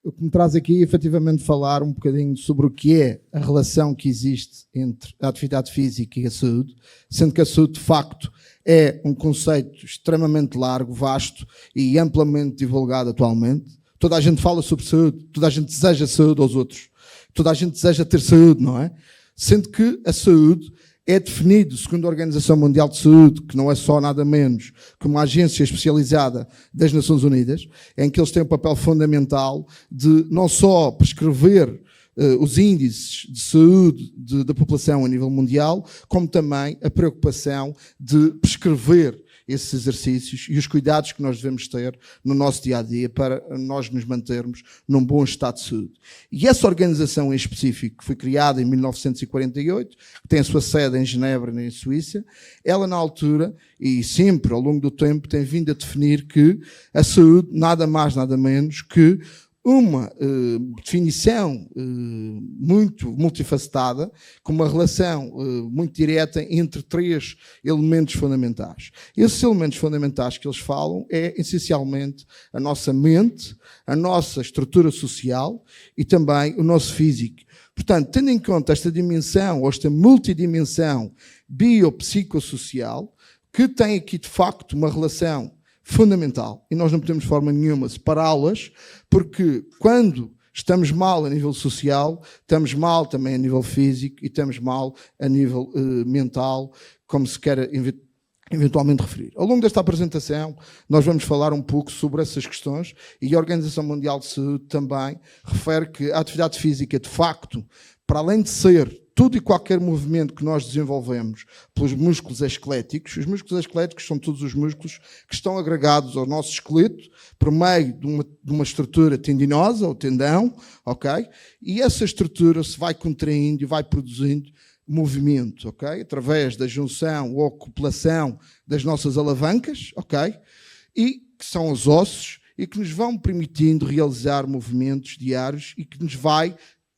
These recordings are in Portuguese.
o que me traz aqui é efetivamente falar um bocadinho sobre o que é a relação que existe entre a atividade física e a saúde, sendo que a saúde, de facto, é um conceito extremamente largo, vasto e amplamente divulgado atualmente. Toda a gente fala sobre saúde, toda a gente deseja saúde aos outros, toda a gente deseja ter saúde, não é? Sendo que a saúde é definido, segundo a Organização Mundial de Saúde, que não é só nada menos que uma agência especializada das Nações Unidas, em que eles têm um papel fundamental de não só prescrever os índices de saúde da população a nível mundial, como também a preocupação de prescrever esses exercícios e os cuidados que nós devemos ter no nosso dia-a-dia para nós nos mantermos num bom estado de saúde. E essa organização em específico, que foi criada em 1948, que tem a sua sede em Genebra, na Suíça, ela na altura, e sempre ao longo do tempo, tem vindo a definir que a saúde, nada mais, nada menos que uma definição muito multifacetada, com uma relação muito direta entre três elementos fundamentais. Esses elementos fundamentais que eles falam é, essencialmente, a nossa mente, a nossa estrutura social e também o nosso físico. Portanto, tendo em conta esta dimensão, ou esta multidimensão biopsicossocial, que tem aqui, de facto, uma relação fundamental, e nós não podemos de forma nenhuma separá-las, porque quando estamos mal a nível social, estamos mal também a nível físico e estamos mal a nível mental, como se quer eventualmente referir. Ao longo desta apresentação, nós vamos falar um pouco sobre essas questões, e a Organização Mundial de Saúde também refere que a atividade física, de facto, para além de ser tudo e qualquer movimento que nós desenvolvemos pelos músculos esqueléticos, os músculos esqueléticos são todos os músculos que estão agregados ao nosso esqueleto por meio de uma estrutura tendinosa, ou tendão, ok? E essa estrutura se vai contraindo e vai produzindo movimento, ok? Através da junção ou acoplação das nossas alavancas, ok? E que são os ossos e que nos vão permitindo realizar movimentos diários e que nos vai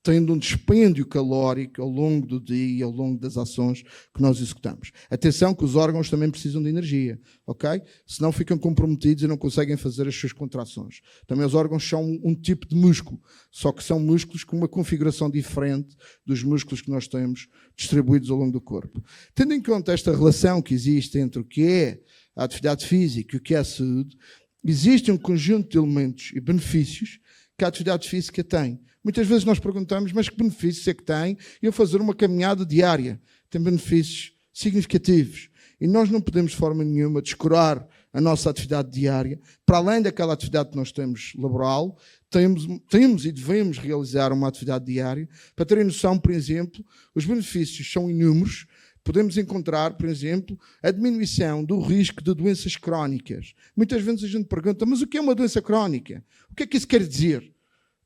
tendo um dispêndio calórico ao longo do dia, ao longo das ações que nós executamos. Atenção que os órgãos também precisam de energia, ok? Senão ficam comprometidos e não conseguem fazer as suas contrações. Também os órgãos são um tipo de músculo, só que são músculos com uma configuração diferente dos músculos que nós temos distribuídos ao longo do corpo. Tendo em conta esta relação que existe entre o que é a atividade física e o que é a saúde, existe um conjunto de elementos e benefícios que a atividade física tem. Muitas vezes nós perguntamos, mas que benefícios é que tem eu fazer uma caminhada diária? Tem benefícios significativos. E nós não podemos, de forma nenhuma, descurar a nossa atividade diária. Para além daquela atividade que nós temos laboral, temos e devemos realizar uma atividade diária. Para terem noção, por exemplo, os benefícios são inúmeros. Podemos encontrar, por exemplo, a diminuição do risco de doenças crónicas. Muitas vezes a gente pergunta, mas o que é uma doença crónica? O que é que isso quer dizer?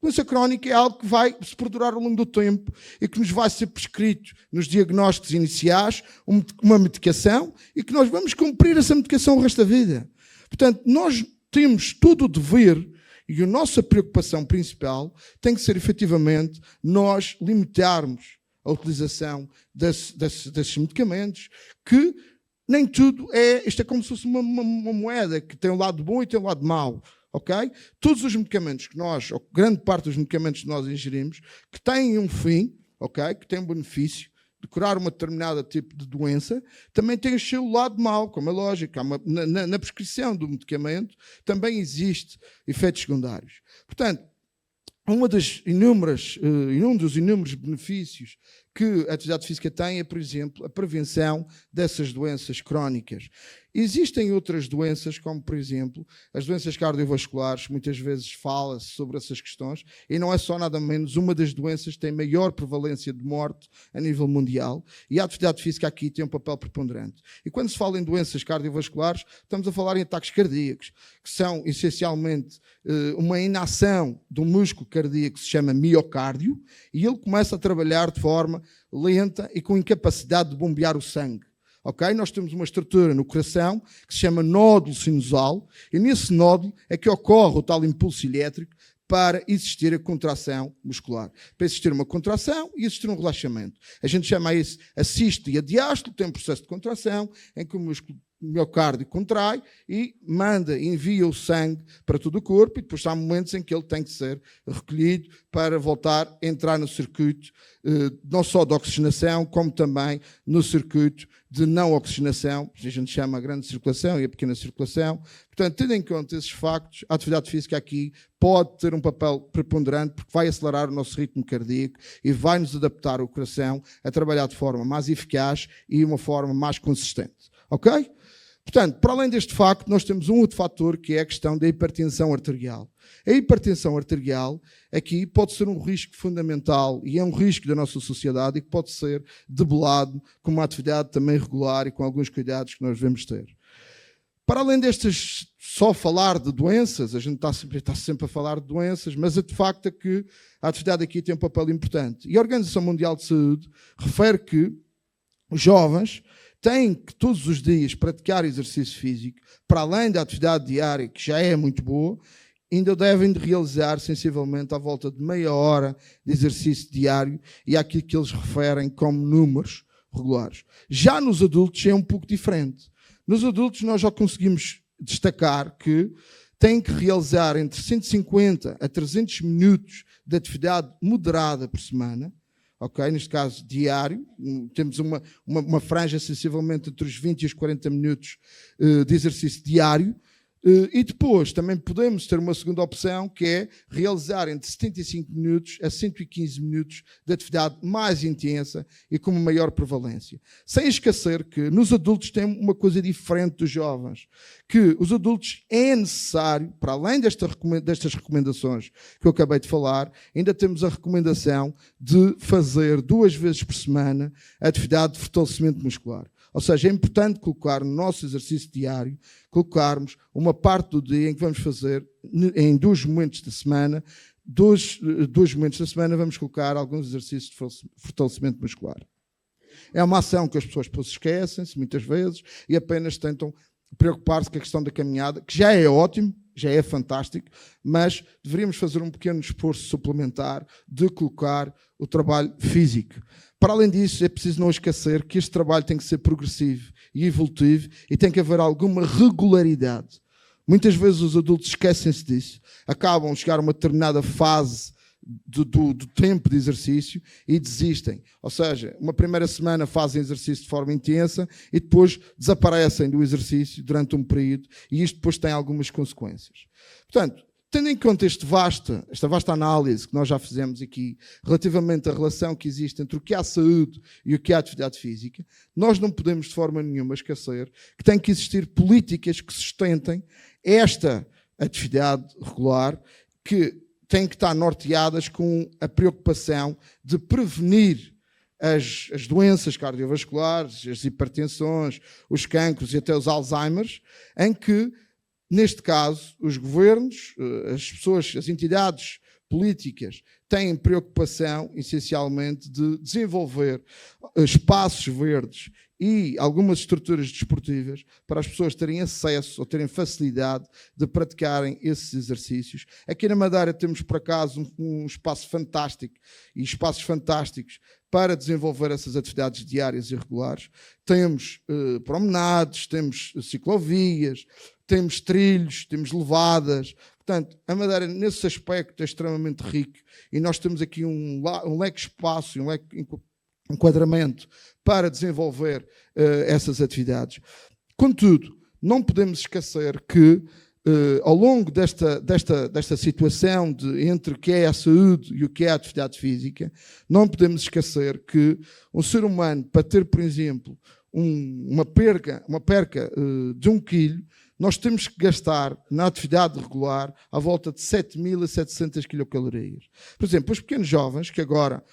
Doença crónica é algo que vai se perdurar ao longo do tempo e que nos vai ser prescrito nos diagnósticos iniciais uma medicação e que nós vamos cumprir essa medicação o resto da vida. Portanto, nós temos todo o dever e a nossa preocupação principal tem que ser, efetivamente, nós limitarmos a utilização desses medicamentos, que nem tudo isto é como se fosse uma moeda que tem um lado bom e tem um lado mau. Okay? Todos os medicamentos que nós, ou grande parte dos medicamentos que nós ingerimos, que têm um fim, okay? Que têm um benefício de curar uma determinada tipo de doença, também tem o seu lado mau, como é lógico. Na prescrição do medicamento também existe efeitos secundários. Portanto, um dos inúmeros benefícios que a atividade física tem é, por exemplo, a prevenção dessas doenças crónicas. Existem outras doenças, como, por exemplo, as doenças cardiovasculares, muitas vezes fala-se sobre essas questões, e não é só nada menos uma das doenças que tem maior prevalência de morte a nível mundial, e a atividade física aqui tem um papel preponderante. E quando se fala em doenças cardiovasculares, estamos a falar em ataques cardíacos, que são, essencialmente, uma inação do músculo cardíaco que se chama miocárdio, e ele começa a trabalhar de forma lenta e com incapacidade de bombear o sangue. Okay? Nós temos uma estrutura no coração que se chama nódulo sinusal, e nesse nódulo é que ocorre o tal impulso elétrico para existir a contração muscular. Para existir uma contração e existir um relaxamento. A gente chama isso a sístole e a diástole, tem um processo de contração em que o músculo miocárdio contrai e envia o sangue para todo o corpo, e depois há momentos em que ele tem que ser recolhido para voltar a entrar no circuito não só de oxigenação, como também no circuito de não oxigenação, que a gente chama a grande circulação e a pequena circulação. Portanto, tendo em conta esses factos, a atividade física aqui pode ter um papel preponderante, porque vai acelerar o nosso ritmo cardíaco e vai nos adaptar o coração a trabalhar de forma mais eficaz e uma forma mais consistente. Ok? Portanto, para além deste facto, nós temos um outro fator, que é a questão da hipertensão arterial. A hipertensão arterial aqui pode ser um risco fundamental e é um risco da nossa sociedade e que pode ser debelado com uma atividade também regular e com alguns cuidados que nós devemos ter. Para além destes, só falar de doenças, a gente está sempre a falar de doenças, mas de facto é que a atividade aqui tem um papel importante. E a Organização Mundial de Saúde refere que os jovens têm que todos os dias praticar exercício físico, para além da atividade diária, que já é muito boa, ainda devem de realizar sensivelmente à volta de meia hora de exercício diário, e é aquilo que eles referem como números regulares. Já nos adultos é um pouco diferente. Nos adultos nós já conseguimos destacar que têm que realizar entre 150 a 300 minutos de atividade moderada por semana, ok? Neste caso, diário. Temos uma franja sensivelmente entre os 20 e os 40 minutos de exercício diário. E depois também podemos ter uma segunda opção, que é realizar entre 75 minutos a 115 minutos de atividade mais intensa e com uma maior prevalência. Sem esquecer que nos adultos tem uma coisa diferente dos jovens, que os adultos é necessário, para além destas recomendações que eu acabei de falar, ainda temos a recomendação de fazer 2 vezes por semana a atividade de fortalecimento muscular. Ou seja, é importante colocar no nosso exercício diário, colocarmos uma parte do dia em que vamos fazer, em 2 momentos da semana, 2 momentos da semana vamos colocar alguns exercícios de fortalecimento muscular. É uma ação que as pessoas esquecem-se muitas vezes e apenas tentam preocupar-se com a questão da caminhada, que já é ótimo, já é fantástico, mas deveríamos fazer um pequeno esforço suplementar de colocar o trabalho físico. Para além disso, é preciso não esquecer que este trabalho tem que ser progressivo e evolutivo e tem que haver alguma regularidade. Muitas vezes os adultos esquecem-se disso, acabam de chegar a uma determinada fase do tempo de exercício e desistem. Ou seja, uma primeira semana fazem exercício de forma intensa e depois desaparecem do exercício durante um período, e isto depois tem algumas consequências. Portanto, tendo em conta esta vasta análise que nós já fizemos aqui relativamente à relação que existe entre o que é a saúde e o que é a atividade física, nós não podemos de forma nenhuma esquecer que tem que existir políticas que sustentem esta atividade regular, que têm que estar norteadas com a preocupação de prevenir as doenças cardiovasculares, as hipertensões, os cancros e até os Alzheimer's, em que, neste caso, os governos, as pessoas, as entidades políticas têm preocupação, essencialmente, de desenvolver espaços verdes e algumas estruturas desportivas para as pessoas terem acesso ou terem facilidade de praticarem esses exercícios. Aqui na Madeira temos, por acaso, um espaço fantástico e espaços fantásticos para desenvolver essas atividades diárias e regulares. Temos promenades, temos ciclovias, temos trilhos, temos levadas. Portanto, a Madeira, nesse aspecto, é extremamente rico e nós temos aqui um leque de espaço, um leque de enquadramento para desenvolver essas atividades. Contudo, não podemos esquecer que ao longo desta situação entre o que é a saúde e o que é a atividade física, não podemos esquecer que um ser humano, para ter, por exemplo, uma perca de 1 quilo, nós temos que gastar na atividade regular à volta de 7.700 quilocalorias. Por exemplo, os pequenos jovens que agora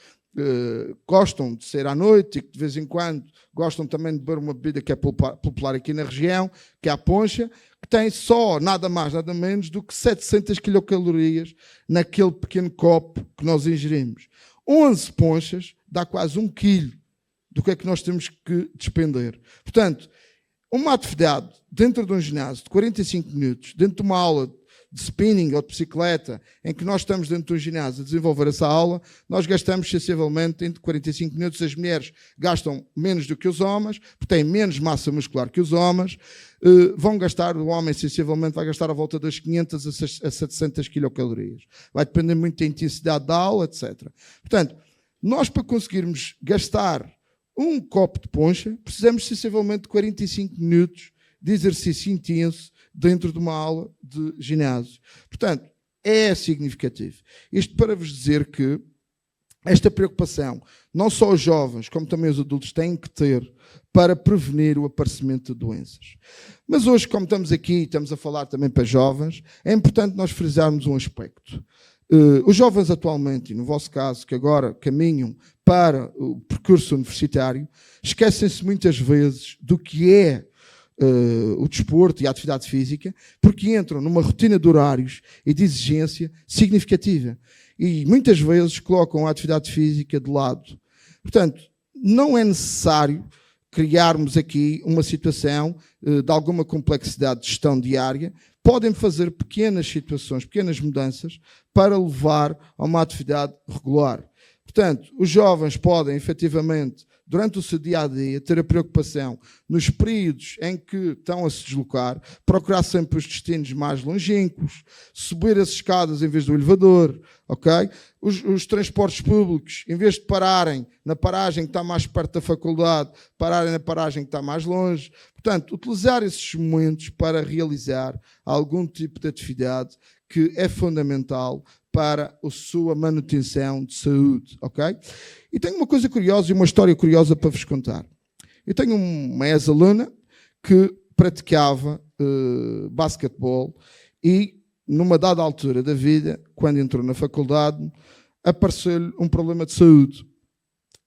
gostam de sair à noite e que de vez em quando gostam também de beber uma bebida que é popular aqui na região, que é a poncha, que tem só nada mais, nada menos do que 700 quilocalorias naquele pequeno copo que nós ingerimos. 11 ponchas dá quase 1 quilo do que é que nós temos que despender. Portanto, uma atividade dentro de um ginásio de 45 minutos, dentro de uma aula de spinning ou de bicicleta, em que nós estamos dentro do ginásio a desenvolver essa aula, nós gastamos sensivelmente entre 45 minutos. As mulheres gastam menos do que os homens, porque têm menos massa muscular que os homens. Vão gastar, o homem sensivelmente vai gastar à volta das 500 a 700 quilocalorias. Vai depender muito da intensidade da aula, etc. Portanto, nós para conseguirmos gastar um copo de poncha, precisamos sensivelmente de 45 minutos de exercício intenso dentro de uma aula de ginásio. Portanto, é significativo. Isto para vos dizer que esta preocupação, não só os jovens, como também os adultos, têm que ter para prevenir o aparecimento de doenças. Mas hoje, como estamos aqui, estamos a falar também para jovens, é importante nós frisarmos um aspecto. Os jovens atualmente, e no vosso caso, que agora caminham para o percurso universitário, esquecem-se muitas vezes do que é o desporto e a atividade física, porque entram numa rotina de horários e de exigência significativa. E muitas vezes colocam a atividade física de lado. Portanto, não é necessário criarmos aqui uma situação de alguma complexidade de gestão diária. Podem fazer pequenas situações, pequenas mudanças para levar a uma atividade regular. Portanto, os jovens podem, efetivamente, durante o seu dia-a-dia, ter a preocupação nos períodos em que estão a se deslocar, procurar sempre os destinos mais longínquos, subir as escadas em vez do elevador, ok? Os transportes públicos, em vez de pararem na paragem que está mais perto da faculdade, pararem na paragem que está mais longe. Portanto, utilizar esses momentos para realizar algum tipo de atividade que é fundamental para a sua manutenção de saúde, ok? E tenho uma coisa curiosa e uma história curiosa para vos contar. Eu tenho uma ex-aluna que praticava basquetebol e, numa dada altura da vida, quando entrou na faculdade, apareceu-lhe um problema de saúde.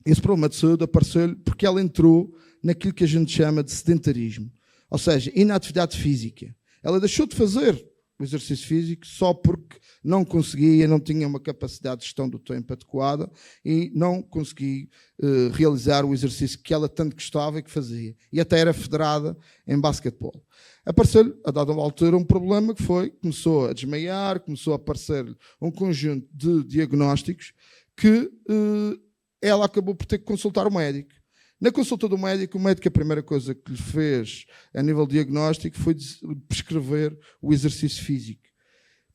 Esse problema de saúde apareceu-lhe porque ela entrou naquilo que a gente chama de sedentarismo, ou seja, inatividade física. Ela deixou de fazer o exercício físico só porque não conseguia, não tinha uma capacidade de gestão do tempo adequada e não conseguia realizar o exercício que ela tanto gostava e que fazia. E até era federada em basquetebol. Apareceu-lhe, a dada altura, um problema que foi, começou a desmaiar, começou a aparecer um conjunto de diagnósticos que ela acabou por ter que consultar o médico. Na consulta do médico, o médico a primeira coisa que lhe fez a nível diagnóstico foi prescrever o exercício físico.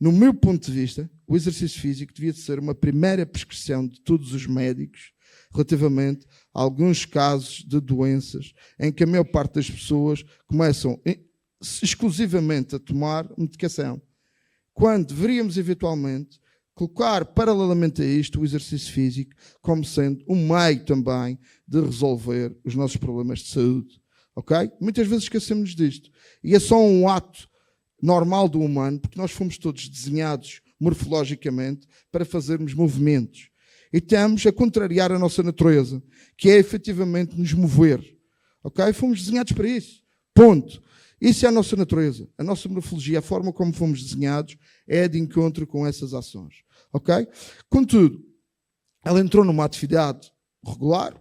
No meu ponto de vista, o exercício físico devia de ser uma primeira prescrição de todos os médicos relativamente a alguns casos de doenças em que a maior parte das pessoas começam exclusivamente a tomar medicação, quando deveríamos eventualmente colocar paralelamente a isto o exercício físico como sendo um meio também de resolver os nossos problemas de saúde. Ok? Muitas vezes esquecemos disto. E é só um ato normal do humano, porque nós fomos todos desenhados morfologicamente para fazermos movimentos. E estamos a contrariar a nossa natureza, que é efetivamente nos mover. Ok? Fomos desenhados para isso. Ponto. Isso é a nossa natureza. A nossa morfologia, a forma como fomos desenhados, é de encontro com essas ações. Ok? Contudo, ela entrou numa atividade regular,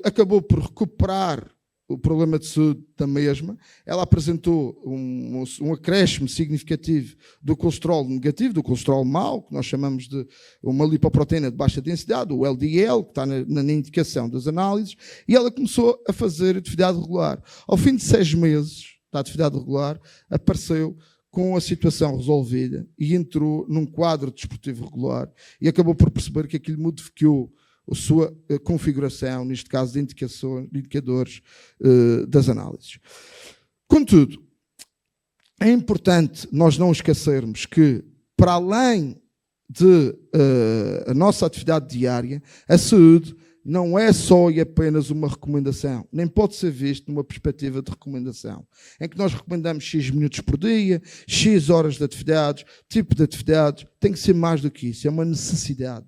acabou por recuperar o problema de saúde da mesma. Ela apresentou um acréscimo significativo do colesterol negativo, do colesterol mau, que nós chamamos de uma lipoproteína de baixa densidade, o LDL, que está na indicação das análises, e ela começou a fazer atividade regular. Ao fim de 6 meses da atividade regular, apareceu com a situação resolvida e entrou num quadro desportivo regular e acabou por perceber que aquilo modificou a sua configuração, neste caso de indicadores das análises. Contudo, é importante nós não esquecermos que, para além de a nossa atividade diária, a saúde não é só e apenas uma recomendação, nem pode ser visto numa perspectiva de recomendação, em que nós recomendamos X minutos por dia, X horas de atividades, tipo de atividades, tem que ser mais do que isso, é uma necessidade.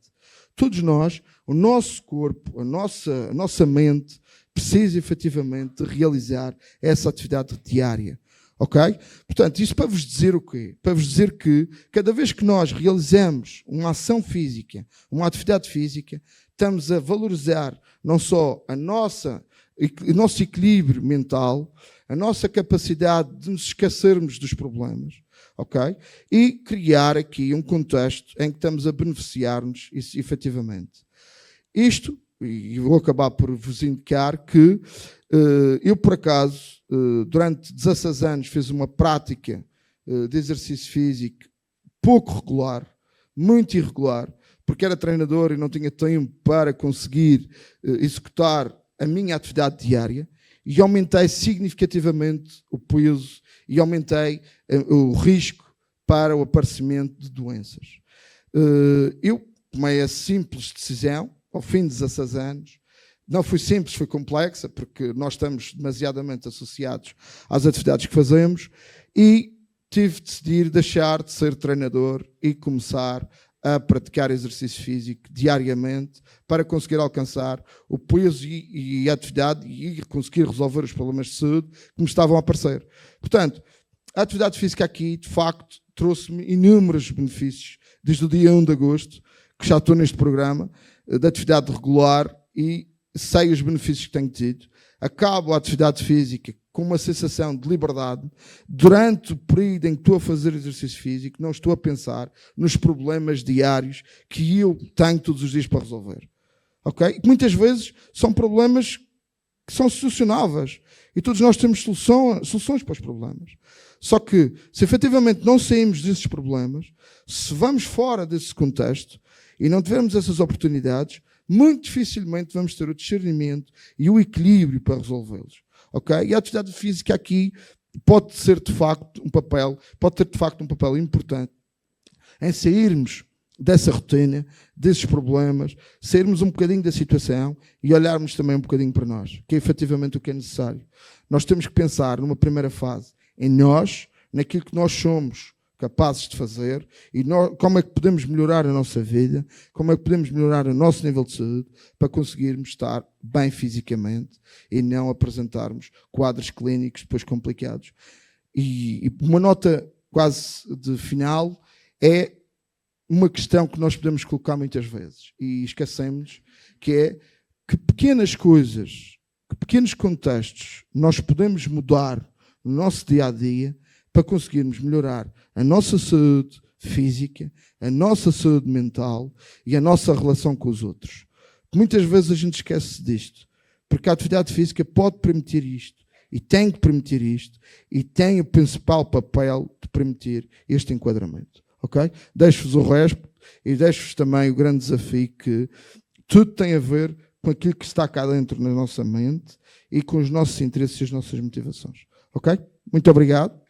Todos nós, o nosso corpo, a nossa mente, precisa efetivamente de realizar essa atividade diária. Ok? Portanto, isso para vos dizer o quê? Para vos dizer que cada vez que nós realizamos uma ação física, uma atividade física, estamos a valorizar não só a nossa o nosso equilíbrio mental, a nossa capacidade de nos esquecermos dos problemas, ok? E criar aqui um contexto em que estamos a beneficiar-nos efetivamente. Isto, e vou acabar por vos indicar que eu, por acaso, durante 16 anos fiz uma prática de exercício físico pouco regular, muito irregular, porque era treinador e não tinha tempo para conseguir executar a minha atividade diária, e aumentei significativamente o peso e aumentei o risco para o aparecimento de doenças. Eu tomei a simples decisão, ao fim de 16 anos, não foi simples, foi complexa, porque nós estamos demasiadamente associados às atividades que fazemos, e tive de decidir deixar de ser treinador e começar a praticar exercício físico diariamente para conseguir alcançar o peso e a atividade e conseguir resolver os problemas de saúde que me estavam a aparecer. Portanto, a atividade física aqui, de facto, trouxe-me inúmeros benefícios, desde o dia 1 de agosto, que já estou neste programa, de atividade regular, e sei os benefícios que tenho tido. Acabo a atividade física com uma sensação de liberdade. Durante o período em que estou a fazer exercício físico, não estou a pensar nos problemas diários que eu tenho todos os dias para resolver. Okay? Muitas vezes são problemas que são solucionáveis. E todos nós temos soluções para os problemas. Só que, se efetivamente não saímos desses problemas, se vamos fora desse contexto e não tivermos essas oportunidades, muito dificilmente vamos ter o discernimento e o equilíbrio para resolvê-los. Okay? E a atividade física aqui pode ter de facto um papel importante em sairmos dessa rotina, desses problemas, sairmos um bocadinho da situação e olharmos também um bocadinho para nós, que é efetivamente o que é necessário. Nós temos que pensar numa primeira fase em nós, naquilo que nós somos capazes de fazer e como é que podemos melhorar a nossa vida, como é que podemos melhorar o nosso nível de saúde para conseguirmos estar bem fisicamente e não apresentarmos quadros clínicos depois complicados. E uma nota quase de final é uma questão que nós podemos colocar muitas vezes e esquecemos, que é que pequenas coisas, que pequenos contextos nós podemos mudar no nosso dia-a-dia para conseguirmos melhorar a nossa saúde física, a nossa saúde mental e a nossa relação com os outros. Muitas vezes a gente esquece disto, porque a atividade física pode permitir isto, e tem que permitir isto, e tem o principal papel de permitir este enquadramento. Okay? Deixo-vos o resto e deixo-vos também o grande desafio que tudo tem a ver com aquilo que está cá dentro na nossa mente e com os nossos interesses e as nossas motivações. Ok? Muito obrigado.